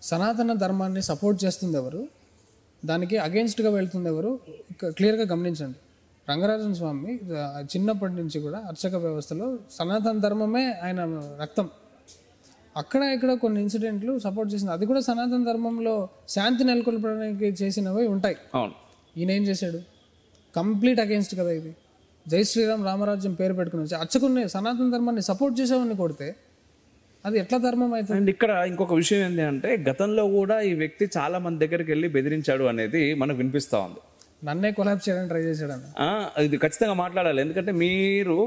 సనాతన ధర్మాన్ని సపోర్ట్ చేస్తుంది ఎవరు, దానికి అగెన్స్ట్గా వెళ్తుంది ఎవరు క్లియర్గా గమనించండి. రంగరాజన్ స్వామి చిన్నప్పటి నుంచి కూడా అర్చక వ్యవస్థలో సనాతన ధర్మమే ఆయన రక్తం. అక్కడ ఇక్కడ కొన్ని ఇన్సిడెంట్లు సపోర్ట్ చేసింది, అది కూడా సనాతన ధర్మంలో శాంతి నెలకొల్పడానికి చేసినవి ఉంటాయి. ఈయన ఏం చేశాడు? కంప్లీట్ అగెన్స్ట్ కదా ఇది. జై శ్రీరామ్ రామరాజ్యం పేరు పెట్టుకుని వచ్చి అర్చకుని సనాతన ధర్మాన్ని సపోర్ట్ చేసేవాడిని కొడితే అది ఎట్లా ధర్మం అవుతుంది? అండ్ ఇక్కడ ఇంకొక విషయం ఏంటి అంటే, గతంలో కూడా ఈ వ్యక్తి చాలా మంది దగ్గరికి వెళ్ళి బెదిరించాడు అనేది మనకు వినిపిస్తా ఉంది. నన్నే కొలాబ్ చేయడానికి ట్రై చేశాడన్న. ఇది ఖచ్చితంగా మాట్లాడాలి. ఎందుకంటే మీరు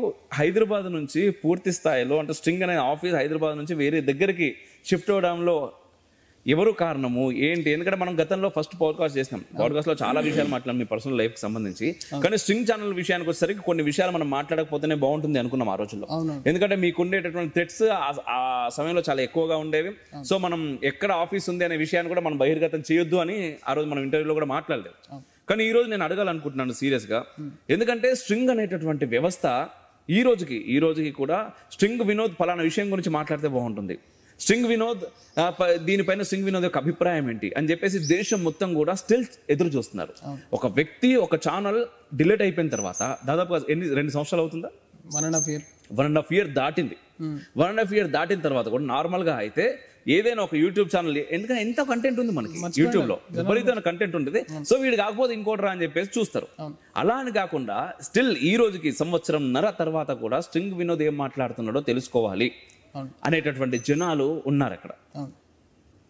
హైదరాబాద్ నుంచి పూర్తి స్థాయిలో అంటే స్ట్రింగ్ అనే ఆఫీస్ హైదరాబాద్ నుంచి వేరే దగ్గరికి షిఫ్ట్ అవడంలో ఎవరు కారణము ఏంటి? ఎందుకంటే మనం గతంలో ఫస్ట్ పాడ్కాస్ట్ చేసినాం, పాడ్కాస్ట్ లో చాలా విషయాలు మాట్లాడాం మీ పర్సనల్ లైఫ్ కి సంబంధించి. కానీ స్ట్రింగ్ ఛానల్ విషయానికి వచ్చేసరికి కొన్ని విషయాలు మనం మాట్లాడకపోతేనే బాగుంటుంది అనుకున్నాం ఆ రోజుల్లో. ఎందుకంటే మీకు ఉండేటటువంటి థ్రెట్స్ ఆ సమయంలో చాలా ఎక్కువగా ఉండేవి. సో మనం ఎక్కడ ఆఫీస్ ఉంది అనే విషయాన్ని కూడా మనం బహిర్గతం చేయొద్దు అని ఆ రోజు మనం ఇంటర్వ్యూలో కూడా మాట్లాడలేదు. కానీ ఈ రోజు నేను అడగాలనుకుంటున్నాను సీరియస్ గా, ఎందుకంటే స్ట్రింగ్ అనేటటువంటి వ్యవస్థ ఈ రోజుకి కూడా స్ట్రింగ్ వినోద్ ఫలానా విషయం గురించి మాట్లాడితే బాగుంటుంది, స్ట్రింగ్ వినోద్ దీనిపైన స్ట్రింగ్ వినోద్ యొక్క అభిప్రాయం ఏంటి అని చెప్పేసి దేశం మొత్తం కూడా స్టిల్ ఎదురు చూస్తున్నారు. ఒక వ్యక్తి ఒక ఛానల్ డిలీట్ అయిపోయిన తర్వాత దాదాపుగా 2 సంవత్సరాలు అవుతుందా? 1.5 year దాటింది. 1.5 year దాటిన తర్వాత కూడా నార్మల్ గా అయితే ఏదైనా ఒక యూట్యూబ్ ఛానల్, ఎందుకంటే ఎంత కంటెంట్ ఉంది మనకి యూట్యూబ్ లో, విపరీతమైన కంటెంట్ ఉంటుంది. సో వీడు కాకపోతే ఇంకోటి రా అని చెప్పేసి చూస్తారు. అలా అని కాకుండా స్టిల్ ఈ రోజుకి 1.5 సంవత్సరం తర్వాత కూడా స్ట్రింగ్ వినోద్ ఏం మాట్లాడుతున్నాడో తెలుసుకోవాలి అనేటటువంటి జనాలు ఉన్నారు అక్కడ.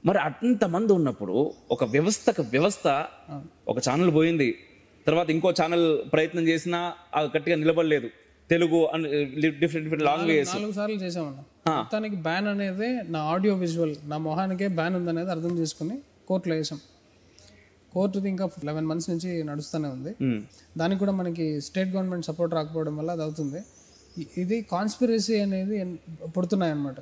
మరి అంతమంది ఉన్నప్పుడు ఒక వ్యవస్థ ఒక ఛానల్ పోయింది, తర్వాత ఇంకో ఛానల్ ప్రయత్నం చేసినా అది గట్టిగా నిలబడలేదు. తెలుగు డిఫరెంట్ లాంగ్వేజ్ 4 సార్లు చేసామన్నా. మొత్తానికి బ్యాన్ అనేది నా ఆడియో విజువల్, నా మొహానికే బ్యాన్ ఉందనేది అర్థం చేసుకుని కోర్టులో వేసాం. కోర్టుది ఇంకా 11 months నుంచి నడుస్తూనే ఉంది. దానికి కూడా మనకి స్టేట్ గవర్నమెంట్ సపోర్ట్ రాకపోవడం వల్ల అది అవుతుంది. ఇది కాన్స్పిరసీ అనేది పుడుతున్నాయి అన్నమాట.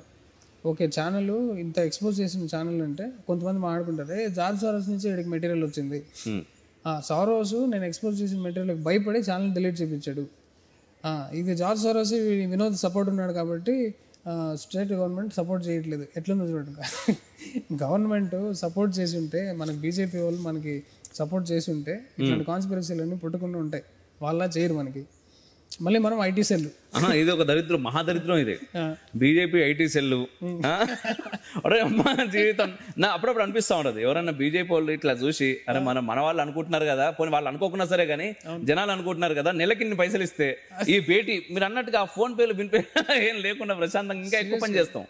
ఓకే, ఛానల్ ఇంత ఎక్స్పోజ్ చేసిన ఛానల్ అంటే కొంతమంది మాట్లాడుకుంటారు, జార్జ్ సారోస్ నుంచి వీడికి మెటీరియల్ వచ్చింది, సారోస్ నేను ఎక్స్పోజ్ చేసిన మెటీరియల్కి భయపడి ఛానల్ డిలీట్ చేయించాడు, ఇది జార్జ్ సారోస్ వినోద్ సపోర్ట్ ఉన్నాడు కాబట్టి స్టేట్ గవర్నమెంట్ సపోర్ట్ చేయట్లేదు. ఎట్లుందో చూడండి. గవర్నమెంట్ సపోర్ట్ చేసి ఉంటే, మనకి బీజేపీ వాళ్ళు మనకి సపోర్ట్ చేసి ఉంటే ఇట్లాంటి కాన్స్పిరసీలన్నీ పుట్టుకుంటూ ఉంటాయి. వాళ్ళ చేయరు మనకి. మళ్ళీ మనం ఐటీ సెల్, ఇది ఒక దరిద్రం, మహాదరిద్రం ఇది. బీజేపీ ఐటీ సెల్ అరే అమ్మా జీవితం. నా అప్పుడప్పుడు అనిపిస్తా ఉంటది, ఎవరన్నా బీజేపీ వాళ్ళు ఇట్లా చూసి అరే మన వాళ్ళు అనుకుంటున్నారు కదా, పోనీ వాళ్ళు అనుకోకున్నా సరే కానీ జనాలు అనుకుంటున్నారు కదా, నెలకి ఇన్ని పైసలు ఇస్తే ఈ పేటీ మీరు అన్నట్టుగా ఫోన్ పేలు బిన్ పే ఏం లేకుండా ప్రశాంతంగా ఇంకా ఎక్కువ పని చేస్తాం.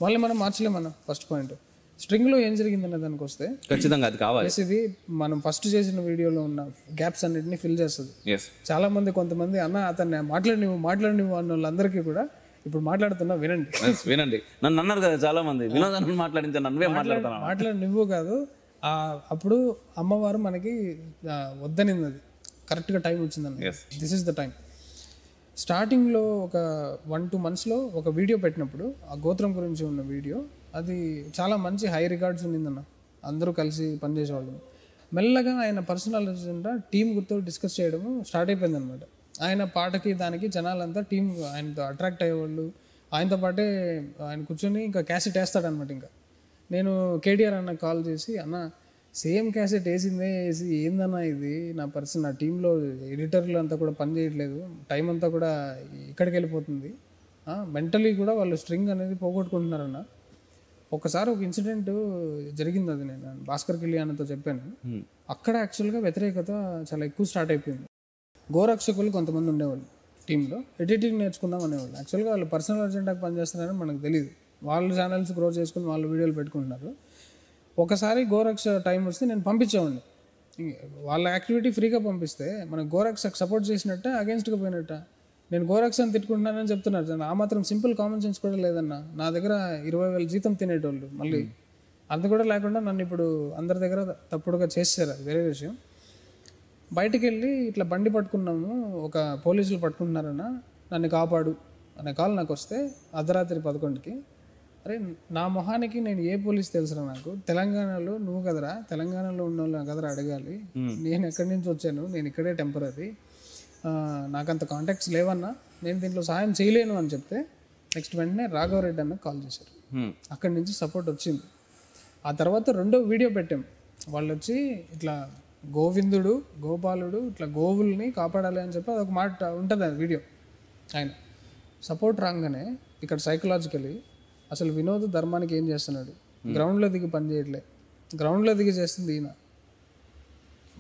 వాళ్ళని మనం మార్చలేమన్నా. ఫస్ట్ పాయింట్, స్ట్రింగ్ లో ఏం జరిగిందన్న దానికి వస్తే ఖచ్చితంగా అది కావాలి. ఇది మనం ఫస్ట్ చేసిన వీడియోలో ఉన్న గ్యాప్స్ అన్నిటిని ఫిల్ చేస్తుంది. చాలా మంది కొంతమంది అన్న అతన్ని మాట్లాడినివ్వు అన్న వాళ్ళందరికీ కూడా ఇప్పుడు మాట్లాడుతున్నా వినండి. నన్ను అన్నారు కదా చాలా మంది, వినోదాన్ని మాట్లాడించాను, నన్నువే మాట్లాడినివ్వు కాదు. అప్పుడు అమ్మవారు మనకి వద్దనింది, అది కరెక్ట్గా టైం వచ్చిందన్న. This is the time. స్టార్టింగ్లో ఒక 1-2 monthsలో ఒక వీడియో పెట్టినప్పుడు, ఆ గోత్రం గురించి ఉన్న వీడియో, అది చాలా మంచి హై రికార్డ్స్ ఉండిందన్న. అందరూ కలిసి పనిచేసేవాళ్ళు. మెల్లగా ఆయన పర్సనల్ అజెండా టీం గుర్తు డిస్కస్ చేయడము స్టార్ట్ అయిపోయింది అనమాట. ఆయన పాటకి దానికి జనాలంతా టీం ఆయనతో అట్రాక్ట్ అయ్యేవాళ్ళు. ఆయనతో పాటే ఆయన కూర్చొని ఇంకా క్యాసెట్ వేస్తాడనమాట. ఇంకా నేను కేటీఆర్ అన్న కాల్ చేసి, అన్న సేమ్ క్యాసెట్ వేసిందే వేసి ఏందన్నా ఇది, నా టీంలో ఎడిటర్లు అంతా కూడా పని చేయట్లేదు, టైం అంతా కూడా ఇక్కడికి వెళ్ళిపోతుంది, మెంటలీ కూడా వాళ్ళు స్ట్రింగ్ అనేది పోగొట్టుకుంటున్నారన్న. ఒకసారి ఒక ఇన్సిడెంట్ జరిగింది, అది నేను భాస్కర్ కిలియానతో చెప్పాను. అక్కడ యాక్చువల్గా వ్యతిరేకత చాలా ఎక్కువ స్టార్ట్ అయిపోయింది. గోరక్షకులు కొంతమంది ఉండేవాళ్ళు టీంలో, ఎడిటింగ్ నేర్చుకుందాం అనేవాళ్ళు. యాక్చువల్గా వాళ్ళు పర్సనల్ అజెండాకి పనిచేస్తున్నారని మనకు తెలియదు. వాళ్ళు ఛానల్స్ గ్రో చేసుకుని వాళ్ళు వీడియోలు పెట్టుకుంటున్నారు. ఒకసారి గోరక్ష టైం వస్తే నేను పంపించేవాడిని. వాళ్ళ యాక్టివిటీ ఫ్రీగా పంపిస్తే మన గోరక్షకు సపోర్ట్ చేసినట్ట అగేన్స్ట్గా పోయినట్ట. నేను గోరక్షని తిట్టుకుంటున్నానని చెప్తున్నారు. ఆ మాత్రం సింపుల్ కామన్ సెన్స్ కూడా లేదన్న. నా దగ్గర 20,000 జీతం తినేటోళ్ళు మళ్ళీ అంత కూడా లేకుండా నన్ను ఇప్పుడు అందరి దగ్గర తప్పుడుగా చేశారు. అది వేరే విషయం. బయటికి వెళ్ళి ఇట్లా బండి పట్టుకున్నాము, ఒక పోలీసులు పట్టుకుంటున్నారన్న, నన్ను కాపాడు అనే కాల్ నాకు వస్తే అర్ధరాత్రి 11కి, అరే నా మొహానికి నేను ఏ పోలీస్ తెలుసురా నాకు, తెలంగాణలో నువ్వు కదరా, తెలంగాణలో ఉన్న వాళ్ళు కదరా అడగాలి, నేను ఎక్కడి నుంచి వచ్చాను, నేను ఇక్కడే టెంపరీ, నాకంత కాంటాక్ట్స్ లేవన్నా, నేను దీంట్లో సహాయం చేయలేను అని చెప్తే నెక్స్ట్ వెంటనే రాఘవరెడ్డి అన్న కాల్ చేశారు. అక్కడి నుంచి సపోర్ట్ వచ్చింది. ఆ తర్వాత రెండో వీడియో పెట్టాం. వాళ్ళు వచ్చి ఇట్లా గోవిందుడు గోపాలుడు ఇట్లా గోవుల్ని కాపాడాలి అని చెప్పి అదొక మాట ఉంటుంది ఆ వీడియో. ఆయన సపోర్ట్ రాగానే ఇక్కడ సైకలాజికలీ అసలు వినోద్ ధర్మానికి ఏం చేస్తున్నాడు, గ్రౌండ్లో దిగి పని చేయట్లే, గ్రౌండ్లో దిగి చేస్తుంది ఈయన.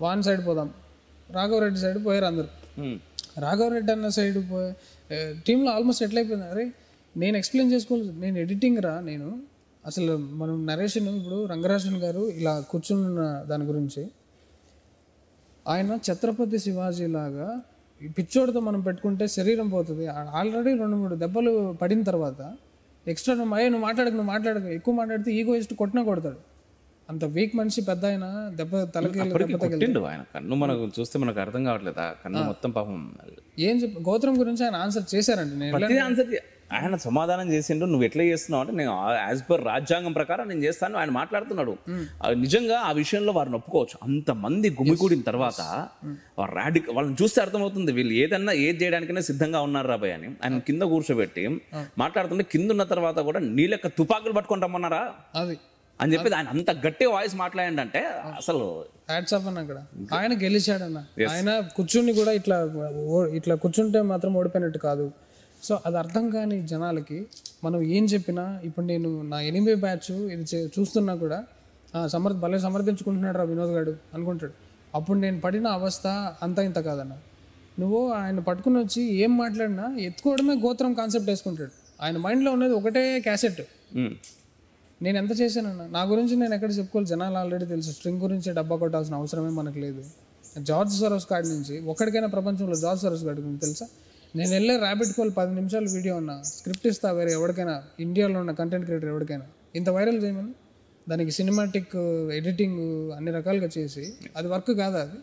వాన్ సైడ్ పోదాం, రాఘవరెడ్డి సైడ్ పోయారు అందరు. రాఘవరెడ్డి అన్న సైడ్ పోయి టీంలో ఆల్మోస్ట్ ఎట్లయిపోయింది, అరే నేను ఎక్స్ప్లెయిన్ చేసుకోవాలి, నేను ఎడిటింగ్ రా, నేను అసలు మనం నరేషన్ ఇప్పుడు రంగరాజన్ గారు ఇలా కూర్చున్న దాని గురించి ఆయన ఛత్రపతి శివాజీ లాగా పిచ్చోడితో మనం పెట్టుకుంటే శరీరం పోతుంది. ఆల్రెడీ 2-3 దెబ్బలు పడిన తర్వాత ఎక్స్ట్రా నువ్వు మాట్లాడకు ఎక్కువ మాట్లాడితే ఈగోయిస్ట్ కొట్టినా కొడతాడు. అంత వీక్ మనిషి పెద్ద ఆయన దెబ్బ తలకి ఆయన కన్ను మనకు చూస్తే మనకు అర్థం కావట్లేదు. కన్ను మొత్తం పాపం ఏం చెప్పి గోత్రం గురించి ఆయన ఆన్సర్ చేశారండి. నేను ఆన్సర్ ఆయన సమాధానం చేసిండు, నువ్వు ఎట్లా చేస్తున్నావు అంటే నేను యాజ్ పర్ రాజ్యాంగం ప్రకారం నేను చేస్తాను ఆయన మాట్లాడుతున్నాడు. నిజంగా ఆ విషయంలో వారిని ఒప్పుకోవచ్చు. అంతమంది గుమికూడిన తర్వాత వాళ్ళని చూస్తే అర్థమవుతుంది వీళ్ళు ఏదన్నా ఏది చేయడానికైనా సిద్ధంగా ఉన్నారు రాబాయ్ అని. ఆయన కింద కూర్చోబెట్టి మాట్లాడుతుంటే కింద ఉన్న తర్వాత కూడా నీ లెక్క తుపాకులు పట్టుకొని రమ్మన్నారా అది అని చెప్పి ఆయన అంత గట్టి వాయిస్ మాట్లాడంటే అసలు హ్యాట్స్ ఆఫ్ అన్న. అక్కడ ఆయన గెలిచాడన్న. ఆయన కూర్చుని కూడా ఇట్లా కూర్చుంటే మాత్రం ఓడిపోయినట్టు కాదు. సో అది అర్థం కాని జనాలకి మనం ఏం చెప్పినా, ఇప్పుడు నేను నా 8 బ్యాచ్ ఇది చూస్తున్నా కూడా భలే సమర్థించుకుంటున్నాడు రా వినోద్ గారు అనుకుంటాడు. అప్పుడు నేను పడిన అవస్థ అంతా ఇంత కాదన్న. నువ్వు ఆయన పట్టుకుని వచ్చి ఏం మాట్లాడినా ఎత్తుకోవడమే గోత్రం కాన్సెప్ట్ వేసుకుంటాడు. ఆయన మైండ్లో ఉన్నది ఒకటే క్యాసెట్. నేను ఎంత చేశానన్నా, నా గురించి నేను ఎక్కడ చెప్పుకోవాలి, జనాలు ఆల్రెడీ తెలుసు. స్ట్రింగ్ గురించి డబ్బా కొట్టాల్సిన అవసరమే మనకు లేదు. జార్జ్ సరోస్ కాడి నుంచి ఒక్కడికైనా ప్రపంచంలో జార్జ్ సరోస్ కాడి గురించి తెలుసా? నేను వెళ్ళే ర్యాబిట్ హోల్ 10 నిమిషాలు వీడియో ఉన్నా స్క్రిప్ట్ ఇస్తా వేరే ఎవరికైనా, ఇండియాలో ఉన్న కంటెంట్ క్రియేటర్ ఎవరికైనా ఇంత వైరల్ చేయమని, దానికి సినిమాటిక్ ఎడిటింగ్ అన్ని రకాలుగా చేసి అది వర్క్ కాదా? అది